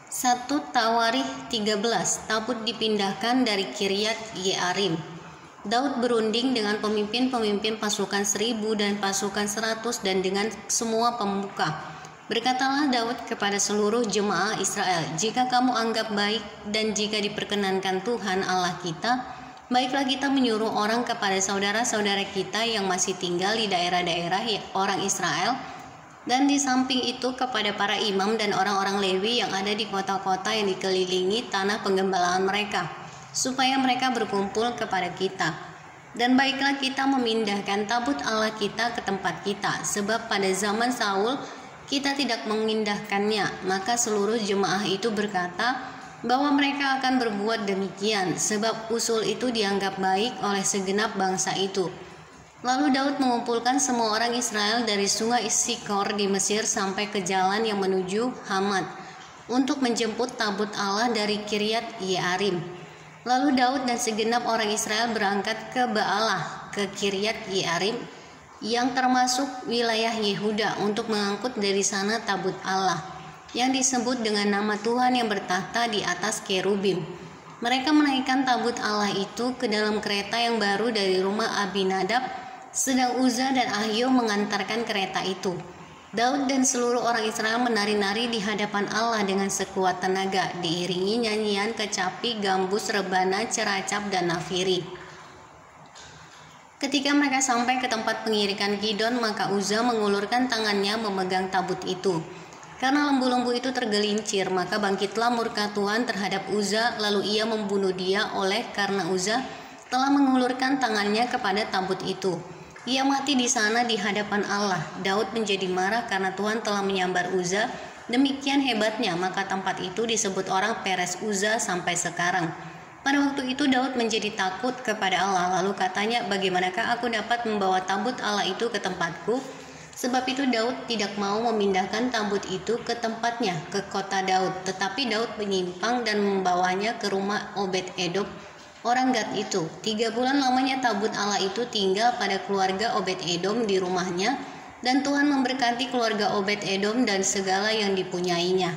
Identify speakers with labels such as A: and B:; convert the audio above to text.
A: 1 Tawarikh 13. Tabut dipindahkan dari Kiryat Yearim. Daud berunding dengan pemimpin-pemimpin pasukan 1000 dan pasukan 100 dan dengan semua pemuka. Berkatalah Daud kepada seluruh jemaah Israel, jika kamu anggap baik dan jika diperkenankan Tuhan Allah kita, baiklah kita menyuruh orang kepada saudara-saudara kita yang masih tinggal di daerah-daerah orang Israel, dan di samping itu kepada para imam dan orang-orang Lewi yang ada di kota-kota yang dikelilingi tanah penggembalaan mereka, supaya mereka berkumpul kepada kita. Dan baiklah kita memindahkan tabut Allah kita ke tempat kita, sebab pada zaman Saul kita tidak memindahkannya. Maka seluruh jemaah itu berkata bahwa mereka akan berbuat demikian, sebab usul itu dianggap baik oleh segenap bangsa itu. Lalu Daud mengumpulkan semua orang Israel dari sungai Sikor di Mesir sampai ke jalan yang menuju Hamat untuk menjemput tabut Allah dari Kiryat Yearim. Lalu Daud dan segenap orang Israel berangkat ke Baalah, ke Kiryat Yearim yang termasuk wilayah Yehuda untuk mengangkut dari sana tabut Allah yang disebut dengan nama Tuhan yang bertahta di atas kerubim. Mereka menaikkan tabut Allah itu ke dalam kereta yang baru dari rumah Abinadab, sedang Uza dan Ahio mengantarkan kereta itu. Daud dan seluruh orang Israel menari-nari di hadapan Allah dengan sekuat tenaga, diiringi nyanyian, kecapi, gambus, rebana, ceracap, dan nafiri. Ketika mereka sampai ke tempat pengirikan Gidon, maka Uza mengulurkan tangannya memegang tabut itu. Karena lembu-lembu itu tergelincir, maka bangkitlah murka Tuhan terhadap Uza, lalu ia membunuh dia karena Uza telah mengulurkan tangannya kepada tabut itu. Ia mati di sana di hadapan Allah. Daud menjadi marah karena Tuhan telah menyambar Uza. Demikian hebatnya, maka tempat itu disebut orang Peres Uza sampai sekarang. Pada waktu itu Daud menjadi takut kepada Allah. Lalu katanya, bagaimanakah aku dapat membawa tabut Allah itu ke tempatku? Sebab itu Daud tidak mau memindahkan tabut itu ke tempatnya, ke kota Daud. Tetapi Daud menyimpang dan membawanya ke rumah Obed-Edom, orang Gad itu. 3 bulan lamanya tabut Allah itu tinggal pada keluarga Obed-Edom di rumahnya, dan Tuhan memberkati keluarga Obed-Edom dan segala yang dipunyainya.